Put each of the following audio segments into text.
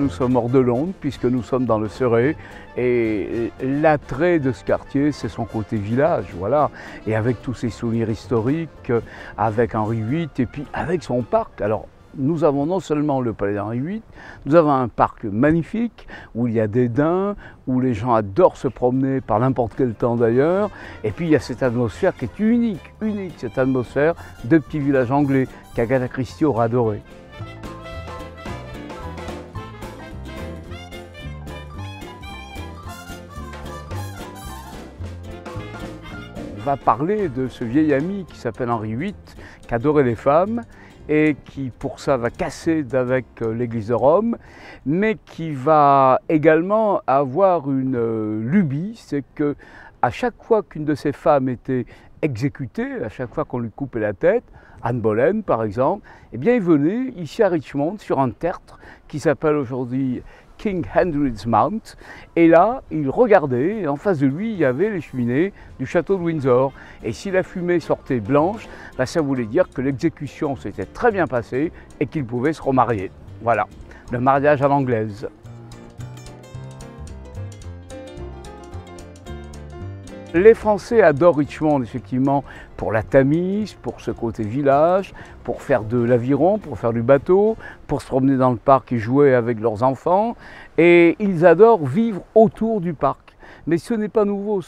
nous sommes hors de Londres puisque nous sommes dans le Surrey et l'attrait de ce quartier c'est son côté village, voilà, et avec tous ses souvenirs historiques, avec Henri VIII et puis avec son parc. Alors nous avons non seulement le palais d'Henri VIII, nous avons un parc magnifique où il y a des daims, où les gens adorent se promener par n'importe quel temps d'ailleurs, et puis il y a cette atmosphère qui est unique, cette atmosphère de petit village anglais qu'Agatha Christie aura adoré. On va parler de ce vieil ami qui s'appelle Henri VIII, qui adorait les femmes et qui pour ça va casser avec l'église de Rome, mais qui va également avoir une lubie, c'est que à chaque fois qu'une de ses femmes était exécutée, à chaque fois qu'on lui coupait la tête, Anne Boleyn par exemple, eh bien il venait ici à Richmond sur un tertre qui s'appelle aujourd'hui King Henry's Mount, et là il regardait et en face de lui il y avait les cheminées du château de Windsor, et si la fumée sortait blanche, ben, ça voulait dire que l'exécution s'était très bien passée et qu'il pouvait se remarier. Voilà, le mariage à l'anglaise. Les Français adorent Richmond effectivement pour la Tamise, pour ce côté village, pour faire de l'aviron, pour faire du bateau, pour se promener dans le parc et jouer avec leurs enfants. Et ils adorent vivre autour du parc. Mais ce n'est pas nouveau,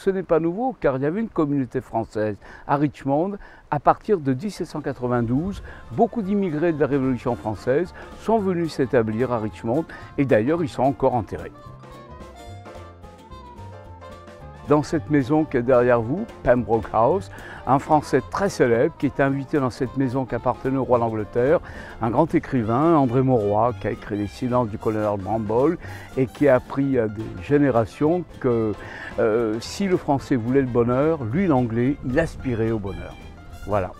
car il y avait une communauté française à Richmond à partir de 1792. Beaucoup d'immigrés de la Révolution française sont venus s'établir à Richmond et d'ailleurs ils sont encore enterrés. Dans cette maison qui est derrière vous, Pembroke House, un Français très célèbre qui est invité dans cette maison qui appartenait au roi d'Angleterre, un grand écrivain, André Mauroy, qui a écrit Les Silences du colonel Bramble et qui a appris à des générations que si le Français voulait le bonheur, lui l'Anglais, il aspirait au bonheur. Voilà.